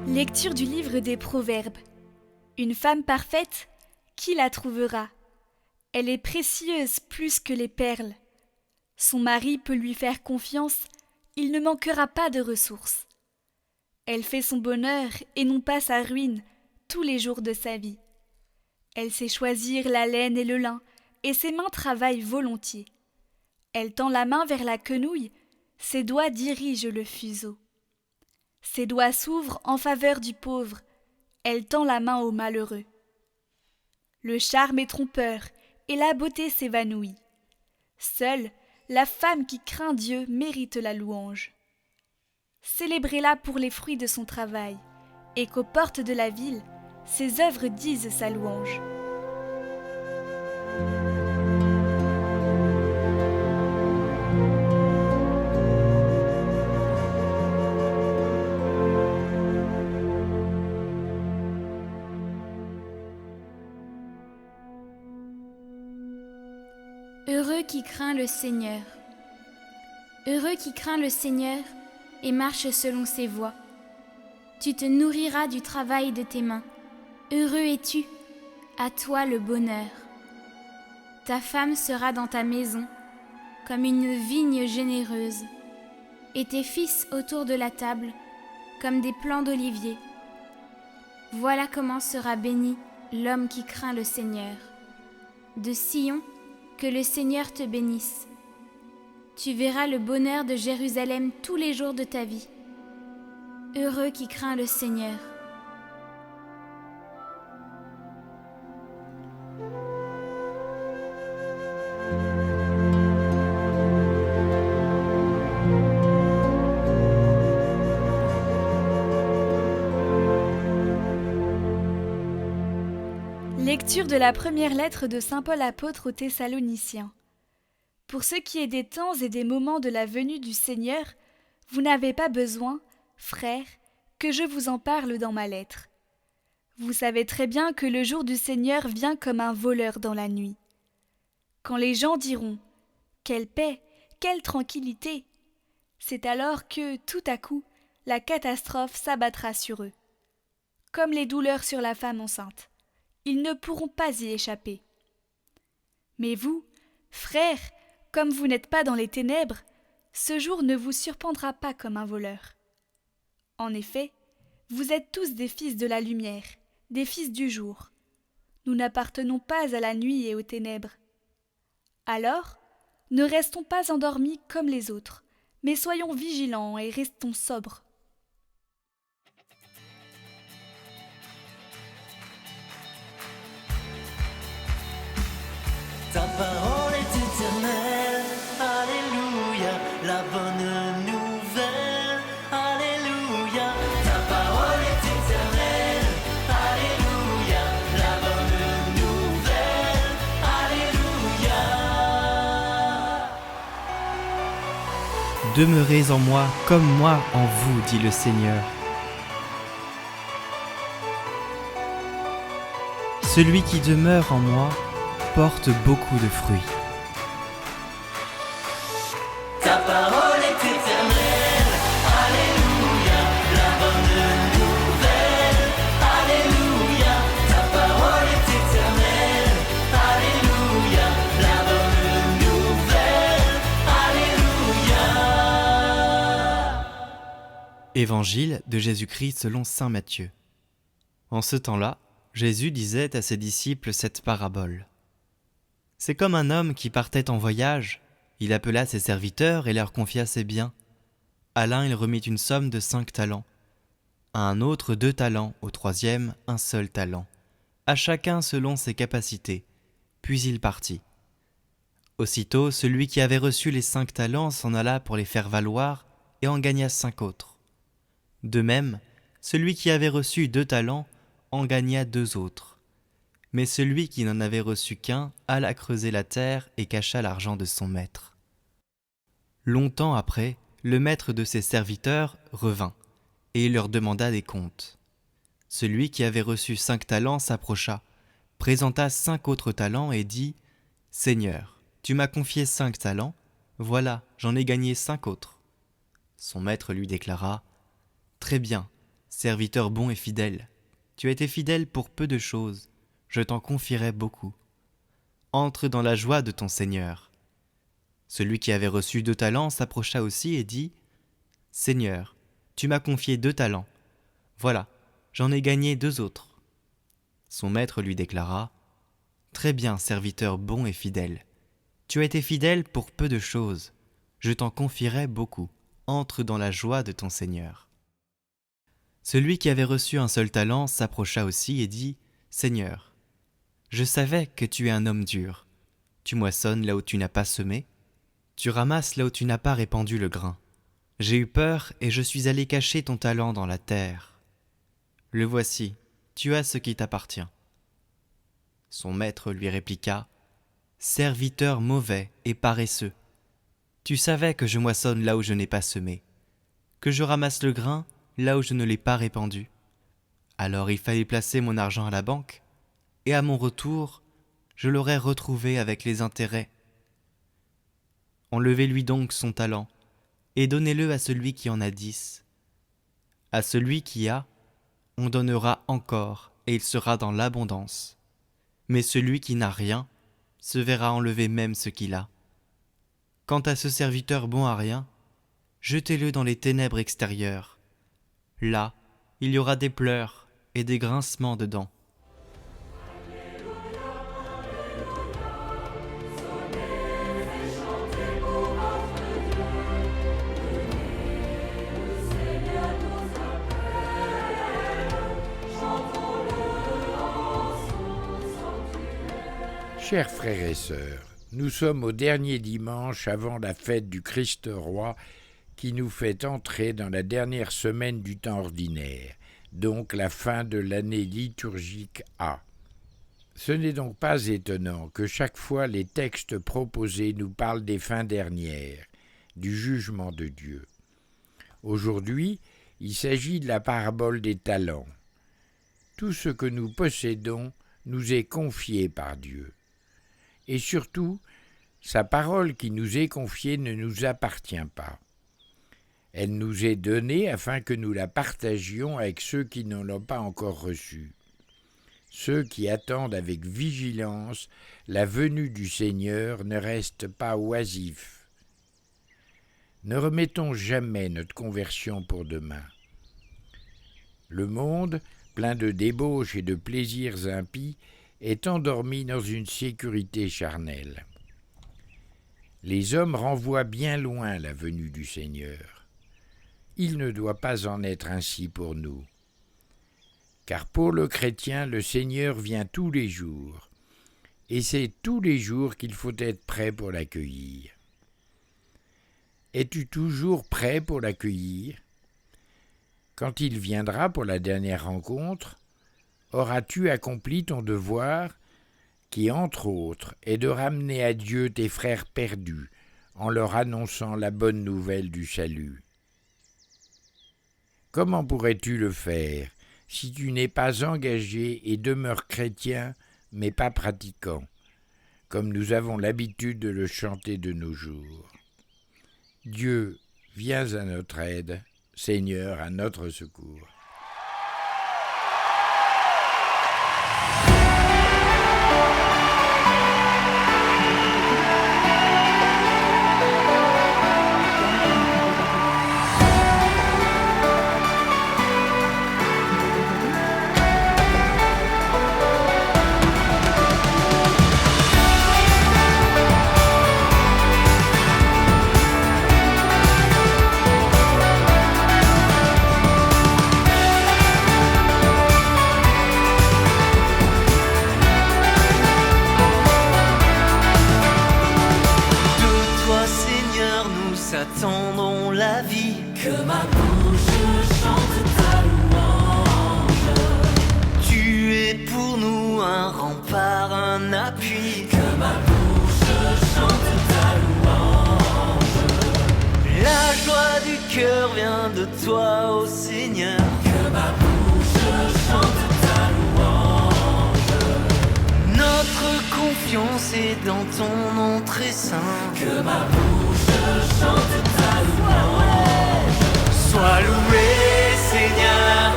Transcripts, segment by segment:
Lecture du livre des Proverbes. Une femme parfaite, qui la trouvera? Elle est précieuse plus que les perles. Son mari peut lui faire confiance, il ne manquera pas de ressources. Elle fait son bonheur et non pas sa ruine tous les jours de sa vie. Elle sait choisir la laine et le lin, et ses mains travaillent volontiers. Elle tend la main vers la quenouille, ses doigts dirigent le fuseau. Ses doigts s'ouvrent en faveur du pauvre, elle tend la main au malheureux. Le charme est trompeur, et la beauté s'évanouit. Seule, la femme qui craint Dieu mérite la louange. Célébrez-la pour les fruits de son travail, et qu'aux portes de la ville, ses œuvres disent sa louange. Heureux qui craint le Seigneur. Heureux qui craint le Seigneur et marche selon ses voies. Tu te nourriras du travail de tes mains. Heureux es-tu, à toi le bonheur. Ta femme sera dans ta maison comme une vigne généreuse, et tes fils autour de la table comme des plants d'olivier. Voilà comment sera béni l'homme qui craint le Seigneur. De Sion, que le Seigneur te bénisse. Tu verras le bonheur de Jérusalem tous les jours de ta vie. Heureux qui craint le Seigneur. Lecture de la première lettre de saint Paul apôtre aux Thessaloniciens. Pour ce qui est des temps et des moments de la venue du Seigneur, vous n'avez pas besoin, frères, que je vous en parle dans ma lettre. Vous savez très bien que le jour du Seigneur vient comme un voleur dans la nuit. Quand les gens diront « Quelle paix, quelle tranquillité !» c'est alors que, tout à coup, la catastrophe s'abattra sur eux. Comme les douleurs sur la femme enceinte. Ils ne pourront pas y échapper. Mais vous, frères, comme vous n'êtes pas dans les ténèbres, ce jour ne vous surprendra pas comme un voleur. En effet, vous êtes tous des fils de la lumière, des fils du jour. Nous n'appartenons pas à la nuit et aux ténèbres. Alors, ne restons pas endormis comme les autres, mais soyons vigilants et restons sobres. Ta parole est éternelle, alléluia, la bonne nouvelle, alléluia. Ta parole est éternelle, alléluia, la bonne nouvelle, alléluia. Demeurez en moi comme moi en vous, dit le Seigneur. Celui qui demeure en moi porte beaucoup de fruits. Ta parole est éternelle, alléluia, la bonne nouvelle, alléluia. Ta parole est éternelle, alléluia, la bonne nouvelle, alléluia. Évangile de Jésus-Christ selon saint Matthieu. En ce temps-là, Jésus disait à ses disciples cette parabole. C'est comme un homme qui partait en voyage. Il appela ses serviteurs et leur confia ses biens. À l'un, il remit une somme de 5 talents. À un autre, 2 talents. Au troisième, 1 seul talent. À chacun selon ses capacités. Puis il partit. Aussitôt, celui qui avait reçu les 5 talents s'en alla pour les faire valoir et en gagna 5 autres. De même, celui qui avait reçu 2 talents en gagna 2 autres. Mais celui qui n'en avait reçu qu'un alla creuser la terre et cacha l'argent de son maître. Longtemps après, le maître de ses serviteurs revint, et il leur demanda des comptes. Celui qui avait reçu 5 talents s'approcha, présenta 5 autres talents et dit « Seigneur, tu m'as confié 5 talents, voilà, j'en ai gagné 5 autres. » Son maître lui déclara « Très bien, serviteur bon et fidèle. Tu as été fidèle pour peu de choses, je t'en confierai beaucoup. Entre dans la joie de ton Seigneur. » Celui qui avait reçu 2 talents s'approcha aussi et dit : « Seigneur, tu m'as confié 2 talents. Voilà, j'en ai gagné 2 autres. » Son maître lui déclara : « Très bien, serviteur bon et fidèle. Tu as été fidèle pour peu de choses, je t'en confierai beaucoup. Entre dans la joie de ton Seigneur. » Celui qui avait reçu un seul talent s'approcha aussi et dit : « Seigneur, je savais que tu es un homme dur. Tu moissonnes là où tu n'as pas semé, tu ramasses là où tu n'as pas répandu le grain. J'ai eu peur et je suis allé cacher ton talent dans la terre. Le voici, tu as ce qui t'appartient. » Son maître lui répliqua : « Serviteur mauvais et paresseux, tu savais que je moissonne là où je n'ai pas semé, que je ramasse le grain là où je ne l'ai pas répandu. Alors il fallait placer mon argent à la banque, et à mon retour, je l'aurais retrouvé avec les intérêts. Enlevez-lui donc son talent, et donnez-le à celui qui en a 10. À celui qui a, on donnera encore, et il sera dans l'abondance. Mais celui qui n'a rien, se verra enlever même ce qu'il a. Quant à ce serviteur bon à rien, jetez-le dans les ténèbres extérieures. Là, il y aura des pleurs et des grincements de dents. » Chers frères et sœurs, nous sommes au dernier dimanche avant la fête du Christ roi qui nous fait entrer dans la dernière semaine du temps ordinaire, donc la fin de l'année liturgique A. Ce n'est donc pas étonnant que chaque fois les textes proposés nous parlent des fins dernières, du jugement de Dieu. Aujourd'hui, il s'agit de la parabole des talents. Tout ce que nous possédons nous est confié par Dieu. Et surtout, sa parole qui nous est confiée ne nous appartient pas. Elle nous est donnée afin que nous la partagions avec ceux qui ne l'ont pas encore reçue, ceux qui attendent avec vigilance la venue du Seigneur ne restent pas oisifs. Ne remettons jamais notre conversion pour demain. Le monde, plein de débauches et de plaisirs impies, est endormi dans une sécurité charnelle. Les hommes renvoient bien loin la venue du Seigneur. Il ne doit pas en être ainsi pour nous. Car pour le chrétien, le Seigneur vient tous les jours, et c'est tous les jours qu'il faut être prêt pour l'accueillir. Es-tu toujours prêt pour l'accueillir ? Quand il viendra pour la dernière rencontre, auras-tu accompli ton devoir qui, entre autres, est de ramener à Dieu tes frères perdus en leur annonçant la bonne nouvelle du salut ? Comment pourrais-tu le faire si tu n'es pas engagé et demeures chrétien mais pas pratiquant, comme nous avons l'habitude de le chanter de nos jours ? Dieu, viens à notre aide, Seigneur, à notre secours. Attendons la vie, que ma bouche chante ta louange. Tu es pour nous un rempart, un appui, que ma bouche chante ta louange. La joie du cœur vient de toi, ô Seigneur, que ma bouche chante ta louange. Notre confiance est dans ton nom très saint, que ma bouche chante ta louange. Sois loué, Seigneur,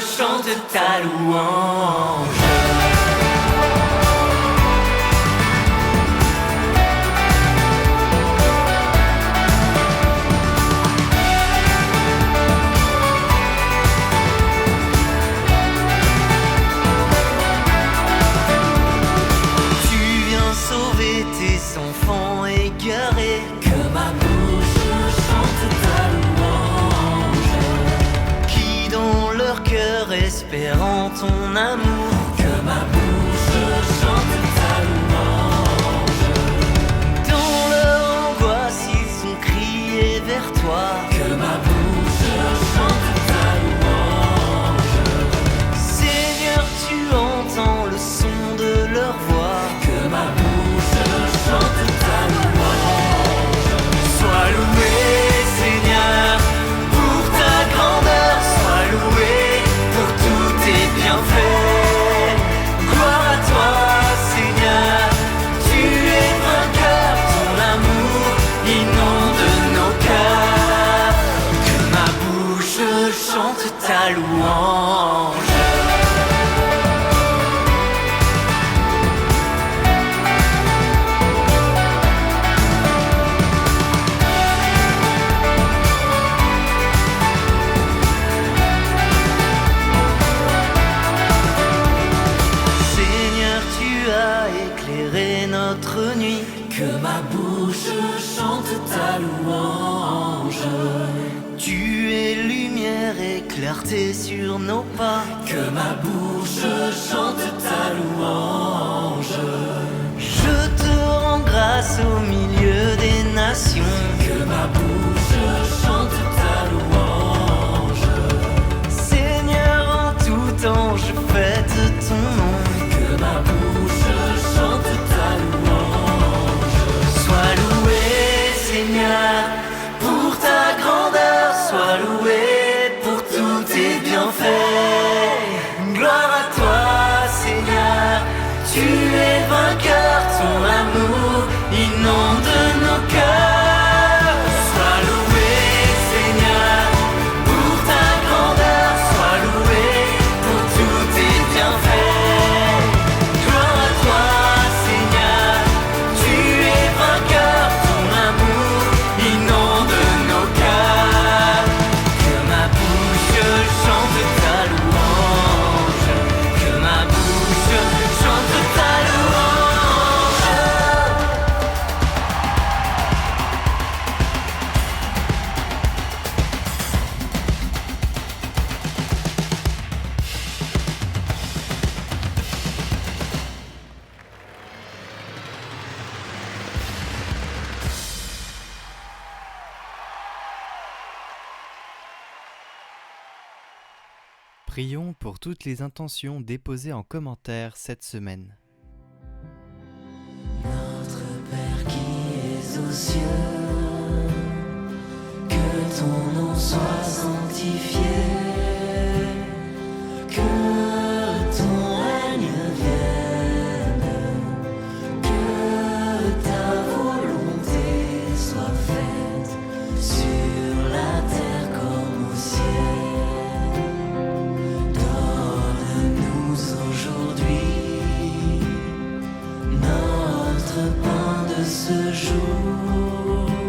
chante ta louange. Enfants égarés, que ma bouche chante ta louange, qui dans leur cœur espérant ton amour, que ma bouche chante ta louange, dans leur angoisse ils ont crié vers toi, que ma bouche chante ta louange, Seigneur tu entends le son de leur voix, que ma bouche chante ta louange. sois loué Seigneur pour ta grandeur, sois loué pour tous tes bienfaits. Gloire à toi Seigneur, tu es vainqueur, ton amour inonde nos cœurs. Que ma bouche chante ta louange. Notre nuit, que ma bouche chante ta louange, tu es lumière et clarté sur nos pas, que ma bouche chante ta louange, je te rends grâce au milieu des nations, que ma bouche chante ta louange, Seigneur en tout temps je fête ton nom, que ma bouche chante ta louange. sois loué Seigneur pour ta grandeur, sois loué pour tous tes bienfaits. Gloire à toi Seigneur, tu es vainqueur, ton amour inonde nos cœurs. Sois loué Seigneur pour ta grandeur, sois loué pour tous tes bienfaits. Gloire à toi Seigneur, tu es vainqueur, ton amour inonde nos cœurs. Que ma bouche chante ta louange, que ma bouche chante ta louange. Prions pour toutes les intentions déposées en commentaire cette semaine. Notre Père qui es aux cieux, que ton nom soit sanctifié, que ton règne vienne, que ta volonté soit faite sur la terre comme au ciel. Donne-nous aujourd'hui notre pain de ce jour.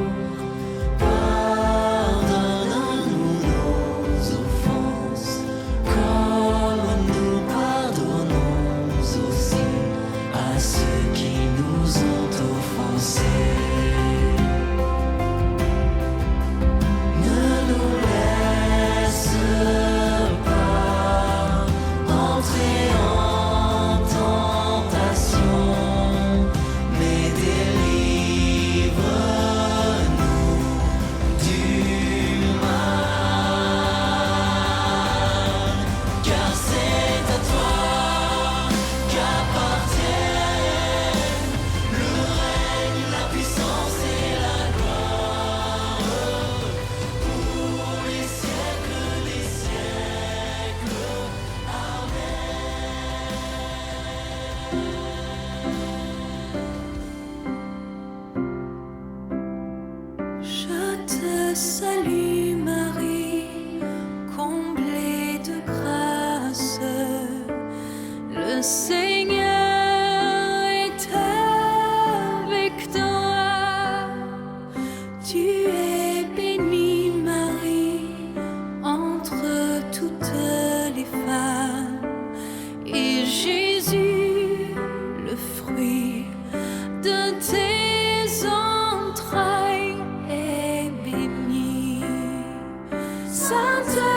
Sainte